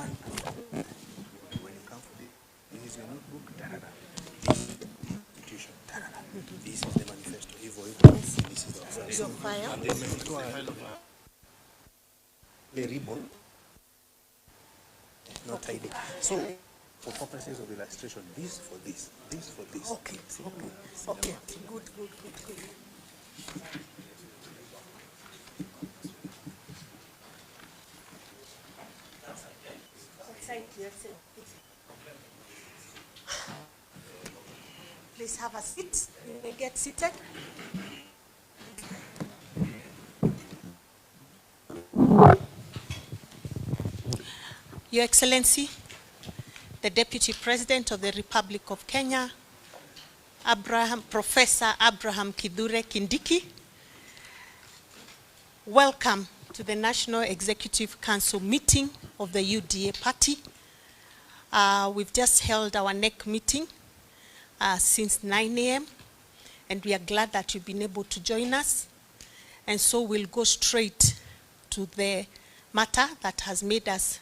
one. When you come for this is your notebook, this is the constitution, this is the manifesto, this is the file. And then the ribbon, not tidy. So, for purposes of illustration, this for this, this for this. Okay, okay. Good. Please have a seat. You may get seated. Your Excellency, the Deputy President of the Republic of Kenya, Professor Abraham Kithure Kindiki, welcome to the National Executive Council meeting of the UDA party. We've just held our NEC meeting since 9 a.m. and we are glad that you've been able to join us. And so we'll go straight to the matter that has made us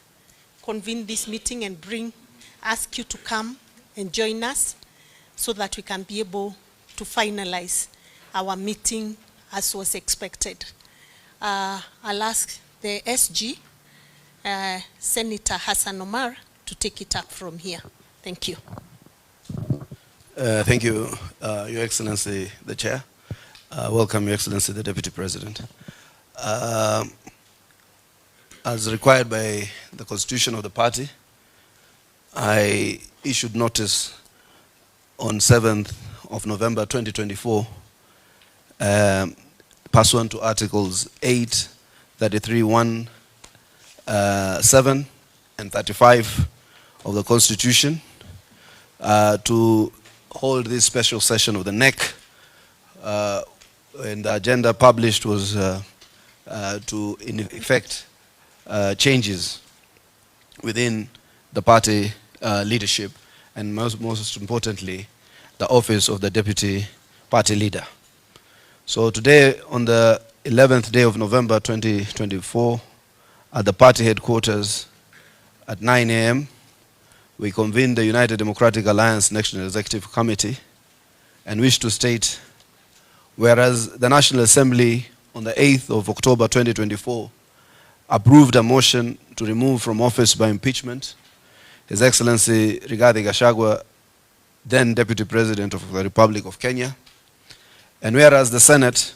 convene this meeting and ask you to come and join us so that we can be able to finalize our meeting as was expected. I'll ask the SG, Senator Hassan Omar, to take it up from here. Thank you. Thank you, Your Excellency, the Chair. Welcome, Your Excellency, the Deputy President. As required by the Constitution of the party, I issued notice on 7th of November 2024, pursuant to Articles 8, 33, 1, 7, and 35 of the Constitution, to hold this special session of the NEC. And the agenda published was to, in effect, changes within the party leadership, and most importantly, the office of the Deputy Party Leader. So today, on the 11th day of November 2024, at the party headquarters at 9 a.m., we convened the United Democratic Alliance National Executive Committee and wish to state, whereas the National Assembly on the 8th of October 2024 approved a motion to remove from office by impeachment His Excellency Rigathi Gachagua, then Deputy President of the Republic of Kenya, and whereas the Senate,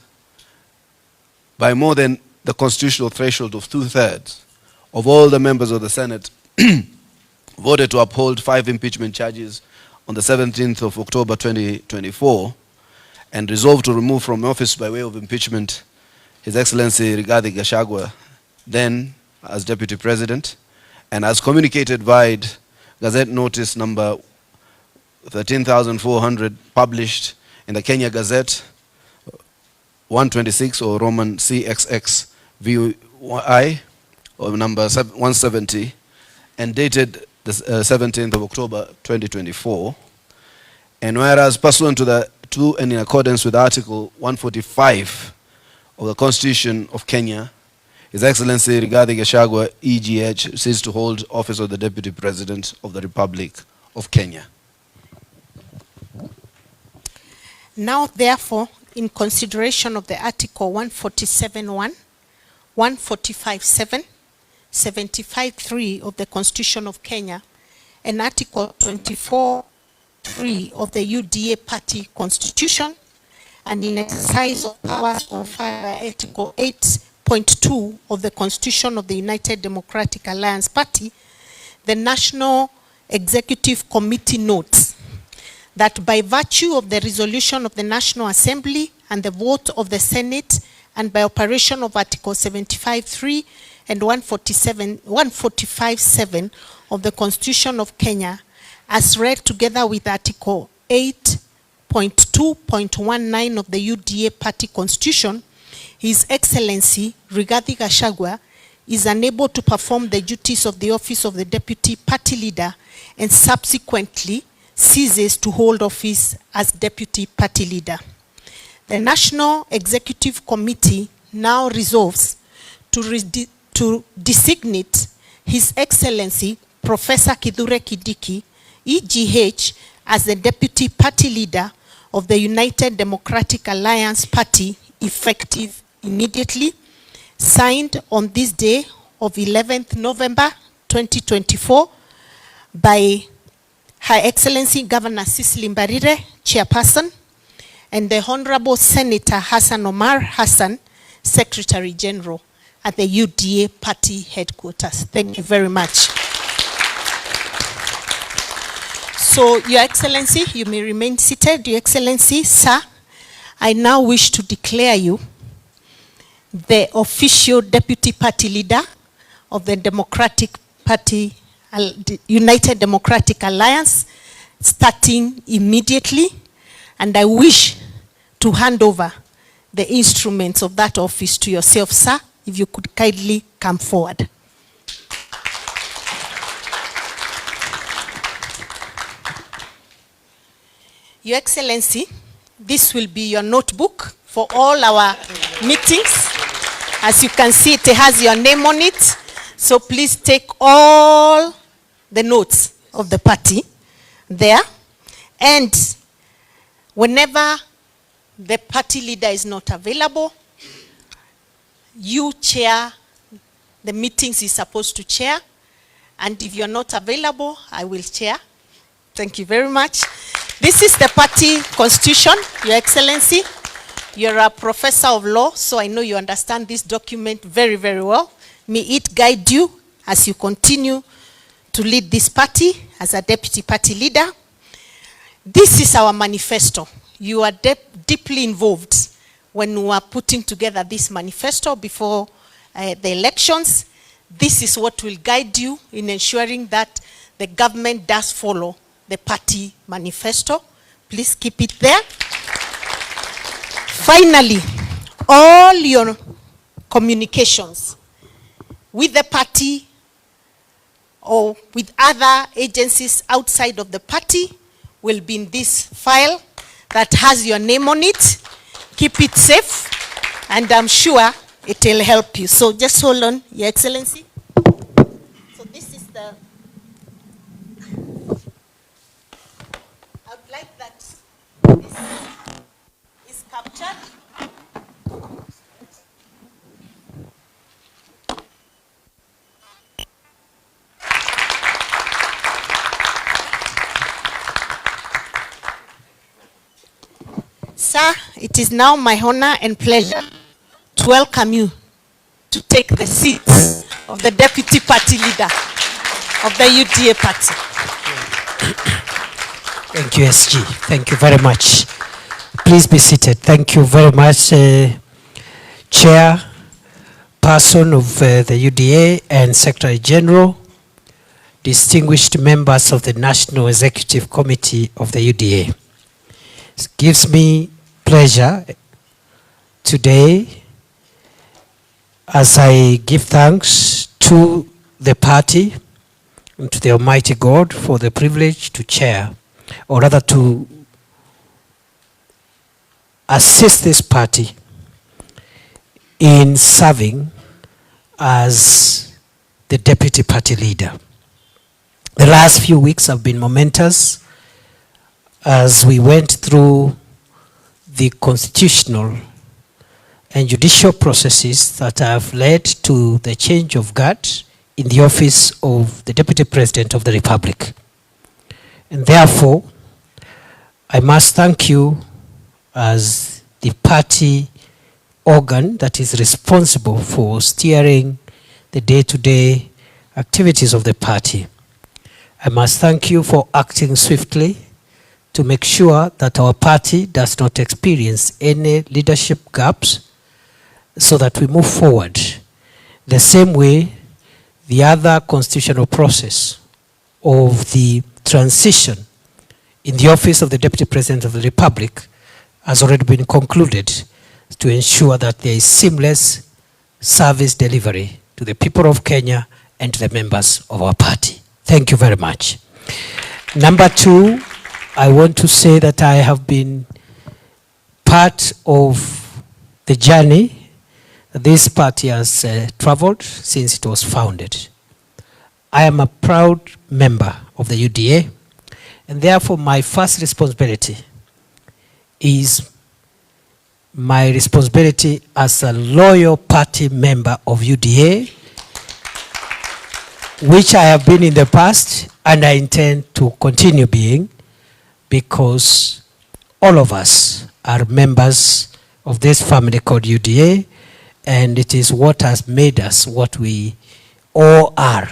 by more than the constitutional threshold of 2/3 of all the members of the Senate, voted to uphold 5 impeachment charges on the 17th of October 2024 and resolved to remove from office by way of impeachment His Excellency Rigathi Gachagua, then as Deputy President, and as communicated via Gazette Notice number 13,400 published in the Kenya Gazette 126 or Roman CXX VI or number 170 and dated the 17th of October 2024. And whereas pursuant to and in accordance with Article 145 of the Constitution of Kenya, His Excellency Rigathi Gachagua, EGH, ceased to hold office of the Deputy President of the Republic of Kenya. Now, therefore, in consideration of the Article 147.1, 145.7, 75.3 of the Constitution of Kenya, and Article 24.3 of the UDA Party Constitution, and in exercise of powers conferred by Article 8.2 of the Constitution of the United Democratic Alliance Party, the National Executive Committee notes that by virtue of the resolution of the National Assembly and the vote of the Senate, and by operation of Article 75.3 and 145.7 of the Constitution of Kenya, as read together with Article 8.2.19 of the UDA Party Constitution, His Excellency Rigathi Gachagua is unable to perform the duties of the office of the Deputy Party Leader and subsequently ceases to hold office as Deputy Party Leader. The National Executive Committee now resolves to designate His Excellency Professor Kithure Kindiki, EGH, as the Deputy Party Leader of the United Democratic Alliance Party, effective immediately, signed on this day of 11th November 2024 by Her Excellency Governor Cecily Mbarire, Chairperson, and the Honorable Senator Hassan Omar Hassan, Secretary General at the UDA Party Headquarters. Thank you very much. So, Your Excellency, you may remain seated. Your Excellency, sir, I now wish to declare you the official Deputy Party Leader of the Democratic Party, United Democratic Alliance, starting immediately, and I wish to hand over the instruments of that office to yourself, sir, if you could kindly come forward. Your Excellency, this will be your notebook for all our meetings. As you can see, it has your name on it. So please take all the notes of the party there. And whenever the party leader is not available, you chair the meetings he's supposed to chair. And if you're not available, I will chair. Thank you very much. This is the party constitution, Your Excellency. You're a professor of law, so I know you understand this document very, very well. May it guide you as you continue to lead this party as a deputy party leader. This is our manifesto. You are deeply involved when we are putting together this manifesto before the elections. This is what will guide you in ensuring that the government does follow the party manifesto. Please keep it there. Finally, all your communications with the party or with other agencies outside of the party will be in this file that has your name on it. Keep it safe, and I'm sure it will help you. So just hold on, Your Excellency. So this is the... I would like that this is captured. Sir, it is now my honor and pleasure to welcome you to take the seat of the Deputy Party Leader of the UDA Party. Thank you, SG. Thank you very much. Please be seated. Thank you very much, Chairperson of the UDA and Secretary General, distinguished members of the National Executive Committee of the UDA. It gives me pleasure today as I give thanks to the party and to the Almighty God for the privilege to chair, or rather to assist this party in serving as the deputy party leader. The last few weeks have been momentous as we went through the constitutional and judicial processes that have led to the change of guard in the office of the Deputy President of the Republic. And therefore, I must thank you as the party organ that is responsible for steering the day-to-day activities of the party. I must thank you for acting swiftly to make sure that our party does not experience any leadership gaps, so that we move forward the same way the other constitutional process of the transition in the office of the Deputy President of the Republic has already been concluded, to ensure that there is seamless service delivery to the people of Kenya and to the members of our party. Thank you very much. Number two, I want to say that I have been part of the journey this party has traveled since it was founded. I am a proud member of the UDA, and therefore my first responsibility is my responsibility as a loyal party member of UDA, which I have been in the past and I intend to continue being, because all of us are members of this family called UDA, and it is what has made us what we all are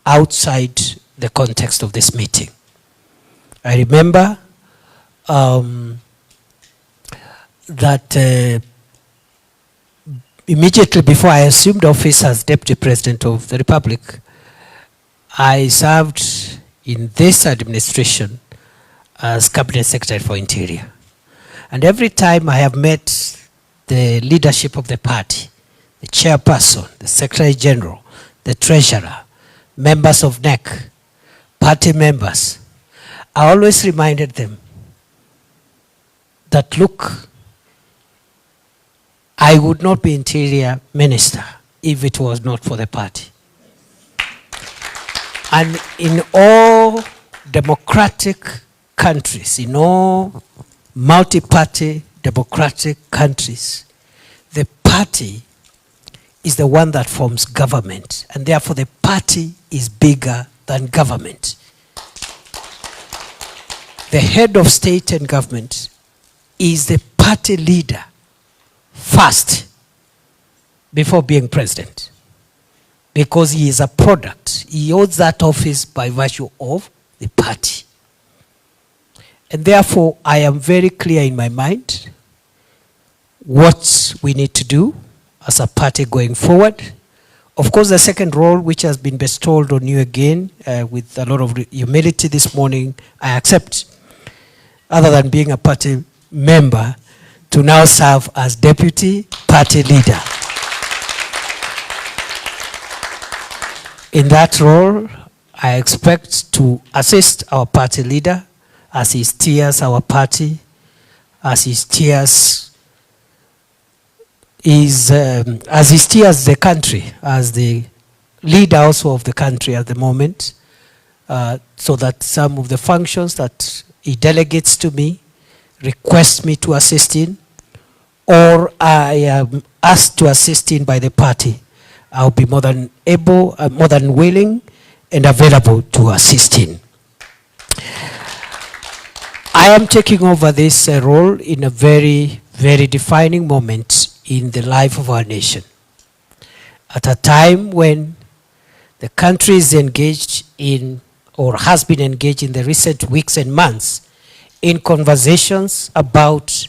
outside the context of this meeting. I remember that immediately before I assumed office as Deputy President of the Republic, I served in this administration as Cabinet Secretary for Interior. And every time I have met the leadership of the party, the chairperson, the Secretary General, the Treasurer, members of NEC, party members, I always reminded them that, look, I would not be Interior Minister if it was not for the party. And in all democratic countries, in all multi-party democratic countries, the party is the one that forms government, and therefore the party is bigger than government. The head of state and government is the party leader first before being president, because he is a product. He holds that office by virtue of the party. And therefore, I am very clear in my mind what we need to do as a party going forward. Of course, the second role, which has been bestowed on you again with a lot of humility this morning, I accept, other than being a party member, to now serve as deputy party leader. In that role, I expect to assist our party leader as he steers our party, as he steers the country, as the leader also of the country at the moment, so that some of the functions that he delegates to me, requests me to assist in, or I am asked to assist in by the party, I'll be more than able, more than willing and available to assist in. I am taking over this role in a very, very defining moment in the life of our nation. At a time when the country is engaged in, or has been engaged in the recent weeks and months, in conversations about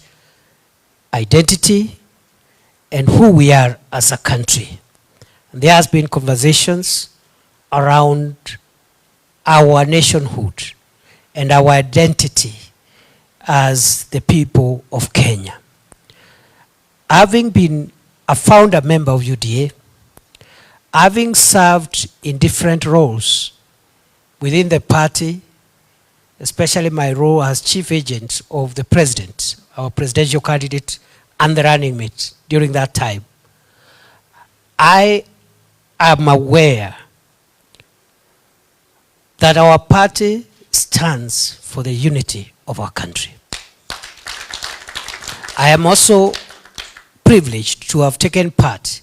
identity and who we are as a country. And there has been conversations around our nationhood and our identity as the people of Kenya. Having been a founder member of UDA, having served in different roles within the party, especially my role as chief agent of the president, our presidential candidate and the running mate during that time, I am aware that our party stands for the unity of our country. I am also privileged to have taken part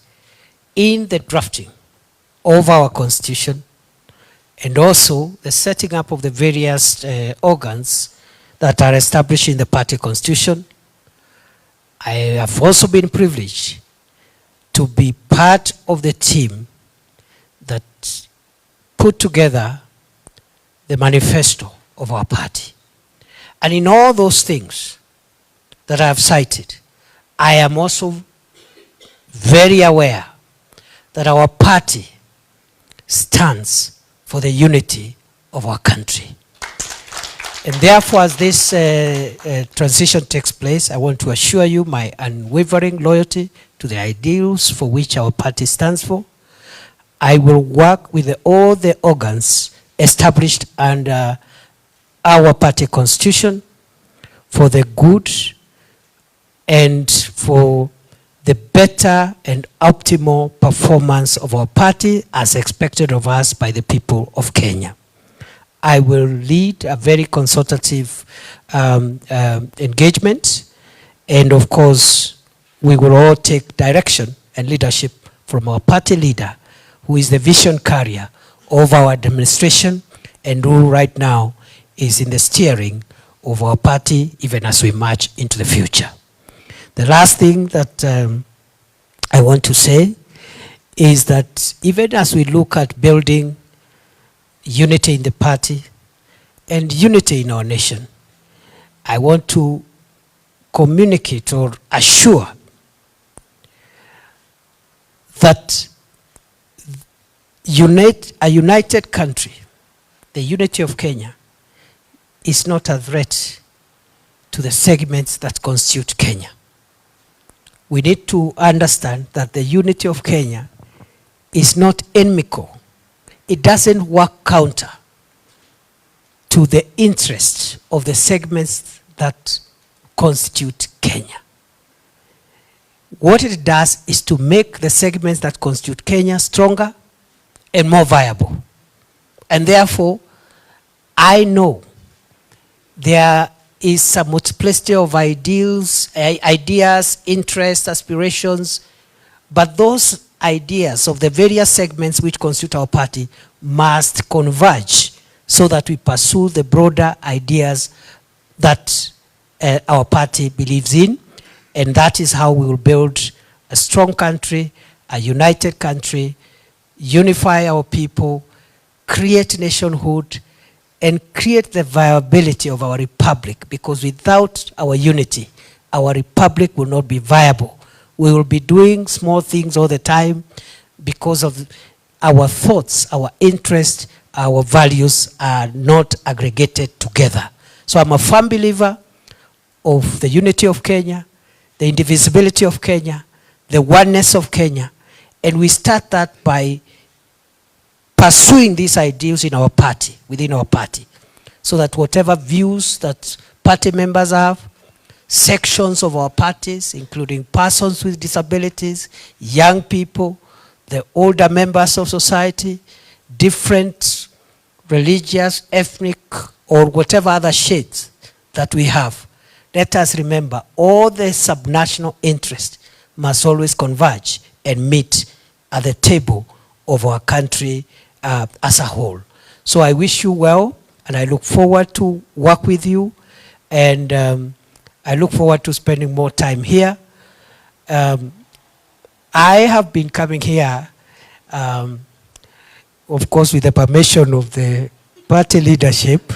in the drafting of our constitution and also the setting up of the various organs that are established in the party constitution. I have also been privileged to be part of the team that put together the manifesto of our party. And in all those things that I have cited, I am also very aware that our party stands for the unity of our country. And therefore, as this transition takes place, I want to assure you my unwavering loyalty to the ideals for which our party stands for. I will work with all the organs established under our party constitution for the good and for the better and optimal performance of our party as expected of us by the people of Kenya. I will lead a very consultative engagement, and of course, we will all take direction and leadership from our party leader, who is the vision carrier of our administration and who right now is in the steering of our party even as we march into the future. The last thing that I want to say is that even as we look at building unity in the party and unity in our nation, I want to communicate or assure that a united country, the unity of Kenya, is not a threat to the segments that constitute Kenya. We need to understand that the unity of Kenya is not inimical. It doesn't work counter to the interests of the segments that constitute Kenya. What it does is to make the segments that constitute Kenya stronger and more viable. And therefore, I know there is some multiplicity of ideas, interests, aspirations, but those ideas of the various segments which constitute our party must converge so that we pursue the broader ideas that our party believes in, and that is how we will build a strong country, a united country, unify our people, create nationhood, and create the viability of our republic, because without our unity, our republic will not be viable. We will be doing small things all the time because of our thoughts, our interests, our values are not aggregated together. So I'm a firm believer of the unity of Kenya, the indivisibility of Kenya, the oneness of Kenya, and we start that by pursuing these ideals in our party, within our party, so that whatever views that party members have, sections of our parties, including persons with disabilities, young people, the older members of society, different religious, ethnic, or whatever other shades that we have, let us remember all the subnational interests must always converge and meet at the table of our country as a whole. So I wish you well, and I look forward to work with you, and I look forward to spending more time here. I have been coming here, of course, with the permission of the party leadership,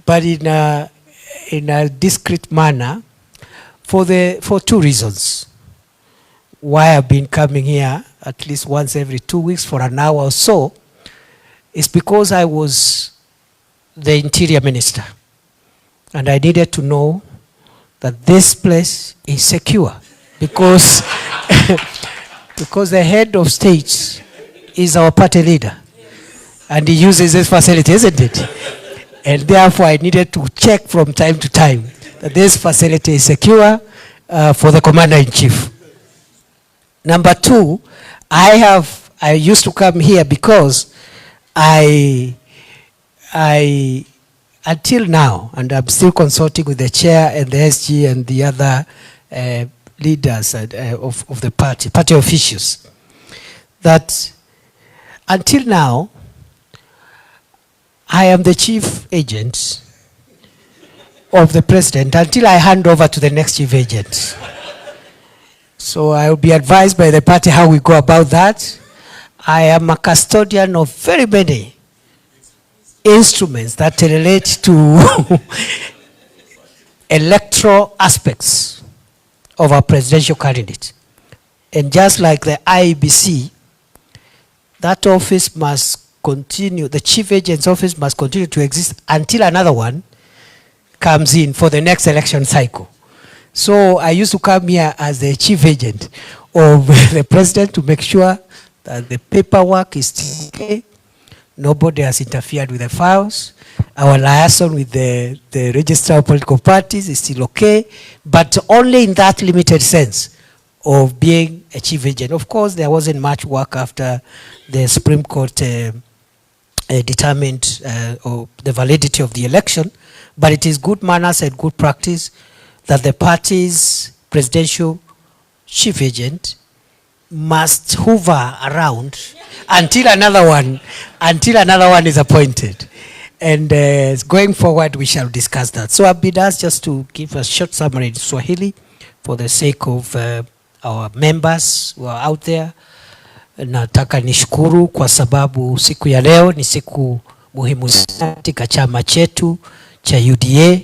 but in a discreet manner for two reasons. Why I've been coming here at least once every 2 weeks for an hour or so is because I was the Interior Minister, and I needed to know that this place is secure, because because the head of state is our party leader, and he uses this facility, isn't it? And therefore I needed to check from time to time that this facility is secure for the Commander-in-Chief. Number two, I used to come here because I until now, and I'm still consulting with the chair and the SG and the other leaders of the party officials, that until now, I am the chief agent of the president until I hand over to the next chief agent. So I will be advised by the party how we go about that. I am a custodian of very many instruments that relate to electoral aspects of our presidential candidate. And just like the IEBC, that office must continue, the chief agent's office must continue to exist until another one comes in for the next election cycle. So I used to come here as the chief agent of the president to make sure that the paperwork is still okay. Nobody has interfered with the files. Our liaison with the registrar of political parties is still okay, but only in that limited sense of being a chief agent. Of course, there wasn't much work after the Supreme Court determined the validity of the election, but it is good manners and good practice that the party's presidential chief agent must hover around until another one is appointed. And going forward, we shall discuss that. So I've been asked just to give a short summary in Swahili for the sake of our members who are out there. Nataka nishukuru kwa sababu siku ya leo ni siku muhimu sana katika chama chetu cha UDA.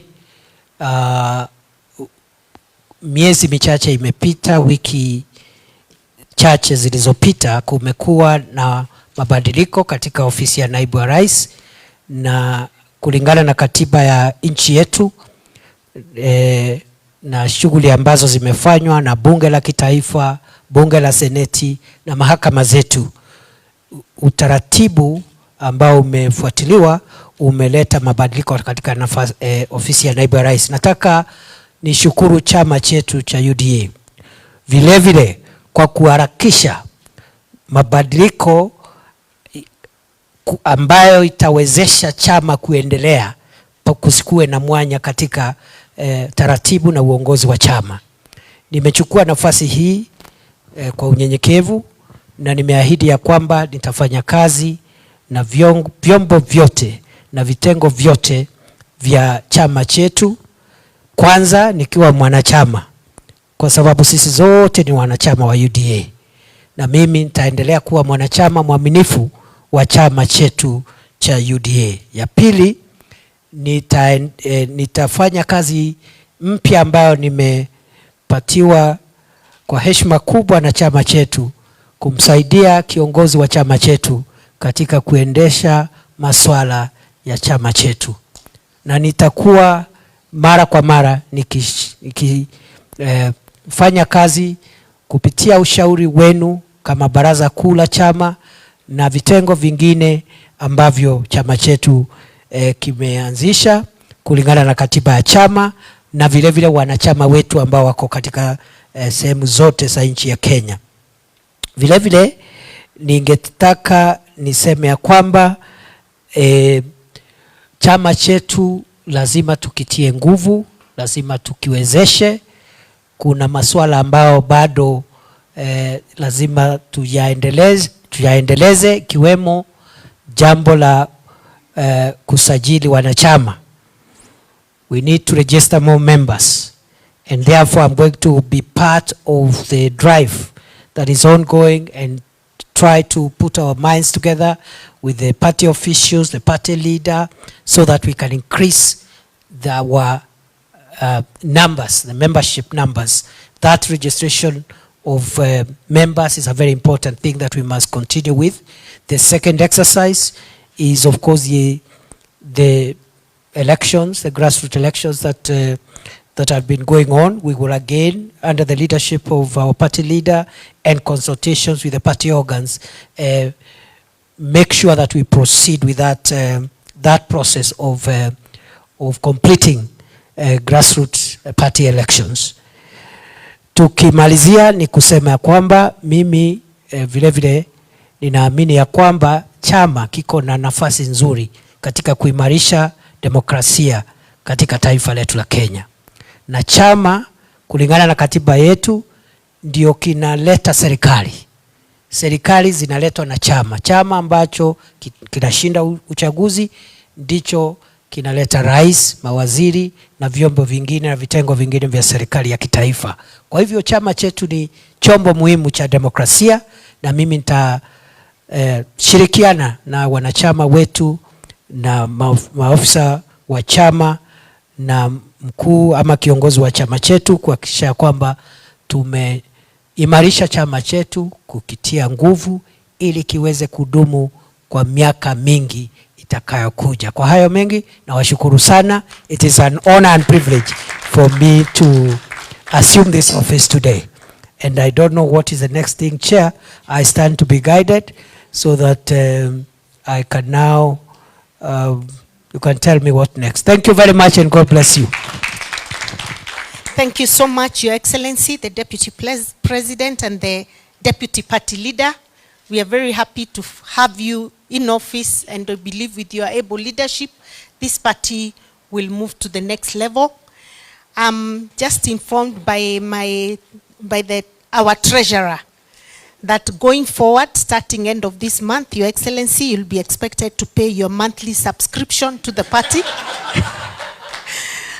Miezi michache imepita, wiki chache zilizopita, kumekuwa na mabadiliko katika ofisi ya naibu wa rais, na kulingana na katiba ya nchi yetu na shughuli ambazo zimefanywa na bunge la kitaifa, bunge la seneti na mahakama zetu, utaratibu ambao umefuatiliwa umeleta mabadiliko katika nafasi ofisi ya naibu wa rais. Nataka nishukuru chama chetu cha UDA vile vile kwa kuharakisha mabadiliko ambayo itawezesha chama kuendelea, kusikue na mwanya katika taratibu na uongozi wa chama. Nimechukua nafasi hii kwa unyenyekevu, na nimeahidi ya kwamba nitafanya kazi na vyombo vyote na vitengo vyote vya chama chetu, kwanza nikiwa mwanachama, kwa sababu sisi zote ni wanachama wa UDA, na mimi nitaendelea kuwa mwanachama mwaminifu wa chama chetu cha UDA. Ya pili, nitafanya kazi mpya ambayo nimepatiwa kwa heshima kubwa na chama chetu, kumsaidia kiongozi wa chama chetu katika kuendesha masuala ya chama chetu, na nitakuwa mara kwa mara nikifanya kazi kupitia ushauri wenu kama baraza kuu la chama na vitengo vingine ambavyo chama chetu kimeanzisha kulingana na katiba ya chama, na vile vile wanachama wetu ambao wako katika sehemu zote za nchi ya Kenya. Vile vile ningetaka niseme ya kwamba chama chetu lazima tukitie nguvu, lazima tukiwezeshe. Kuna masuala ambao bado lazima tuyaendeleze, kiwemo jambo la kusajili wanachama. We need to register more members, and therefore I'm going to be part of the drive that is ongoing and try to put our minds together with the party officials, the party leader, so that we can increase our numbers, the membership numbers. That registration of members is a very important thing that we must continue with. The second exercise is, of course, the elections, the grassroots elections that have been going on. We will again, under the leadership of our party leader and consultations with the party organs, make sure that we proceed with that process of completing grassroots party elections. Tukimalizia ni kusema ya kwamba mimi vile vile ninaamini ya kwamba chama kiko na nafasi nzuri katika kuimarisha demokrasia katika taifa letu la Kenya. Na chama kulingana na katiba yetu ndio kinaleta serikali. Serikali zinaletwa na chama. Chama ambacho kinashinda uchaguzi ndicho kinaleta rais, mawaziri na vyombo vingine na vitengo vingine vya serikali ya kitaifa. Kwa hivyo chama chetu ni chombo muhimu cha demokrasia, na mimi shirikiana na wanachama wetu na maafisa wa chama na mkuu ama kiongozi wa chama chetu kuhakikisha kwamba tumeimarisha chama chetu, kukitia nguvu ili kiweze kudumu kwa miaka mingi itakayokuja. Kwa hayo mengi nawashukuru sana. It is an honor and privilege for me to assume this office today. And I don't know what is the next thing, Chair. I stand to be guided so that I can now, you can tell me what next. Thank you very much and God bless you. Thank you so much, Your Excellency, the Deputy President and the Deputy Party Leader. We are very happy to have you in office, and I believe with your able leadership, this party will move to the next level. I'm just informed by our treasurer that going forward, starting end of this month, Your Excellency, you'll be expected to pay your monthly subscription to the party.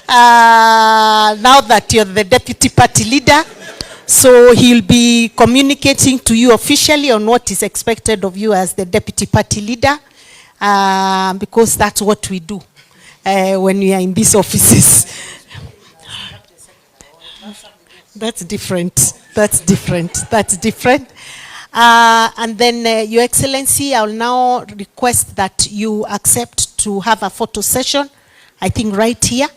Now that you're the deputy party leader, so he'll be communicating to you officially on what is expected of you as the deputy party leader, because that's what we do when we are in these offices. That's different. That's different. That's different. And then, Your Excellency, I'll now request that you accept to have a photo session, I think right here,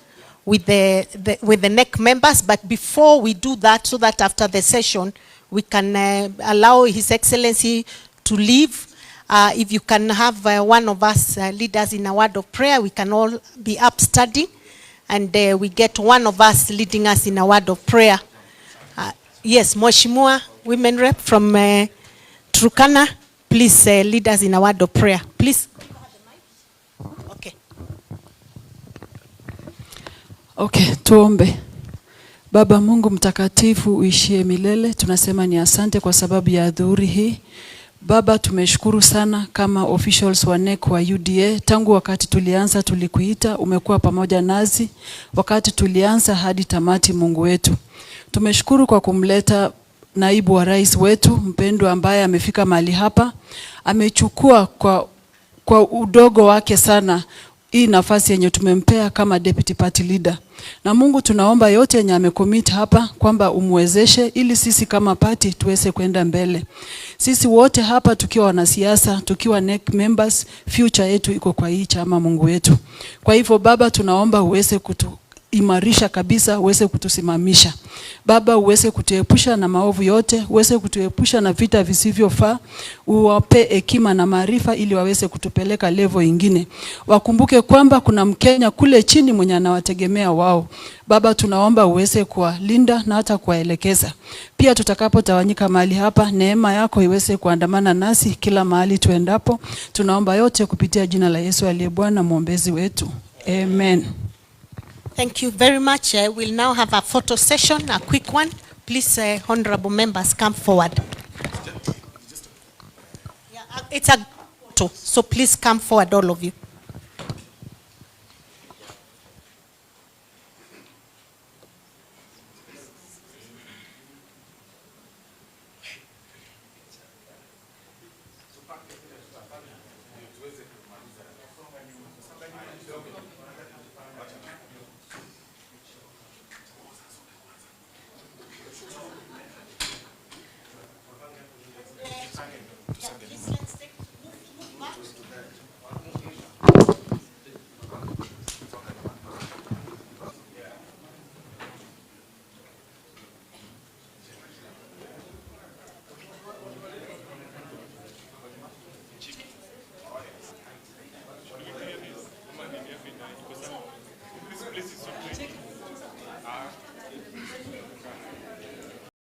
with the NEC members. But before we do that, so that after the session, we can allow His Excellency to leave. If you can have one of us leaders in a word of prayer, we can all be up studying, and we get one of us leading us in a word of prayer. Yes, Mheshimiwa Women Rep from Turkana, please lead us in a word of prayer. Please. Okay. Okay, tuombe. Baba Mungu mtakatifu uishie milele, tunasema ni asante kwa sababu ya adhuhuri hii. Baba, tumeshukuru sana kama officials wa NEC wa UDA. Tangu wakati tulianza tulikuita, umekuwa pamoja nazi wakati tulianza hadi tamati. Mungu wetu, tumeshukuru kwa kumleta naibu wa rais wetu mpendwa ambaye amefika mahali hapa. Amechukua kwa udogo wake sana hii nafasi yenye tumempea kama deputy party leader. Na Mungu, tunaomba yote yenye amecommit hapa kwamba umwezeshe ili sisi kama party tuweze kwenda mbele. Sisi wote hapa tukiwa wanasiasa, tukiwa NEC members, future yetu iko kwa hii chama, Mungu wetu. Kwa hivyo Baba, tunaomba uweze imarisha kabisa, uweze kutusimamisha. Baba, uweze kutuepusha na maovu yote, uweze kutuepusha na vita visivyofaa, uwape hekima na maarifa ili waweze kutupeleka level ingine. Wakumbuke kwamba kuna Mkenya kule chini mwenye anawategemea wao. Baba, tunaomba uweze kuwalinda na hata kuwaelekeza. Pia tutakapotawanyika mahali hapa, neema yako iweze kuandamana nasi kila mahali tuendapo. Tunaomba yote kupitia jina la Yesu aliye Bwana mwombezi wetu. Amen. Thank you very much. We'll now have a photo session, a quick one. Please, honorable members, come forward. Yeah, it's a photo, so please come forward, all of you.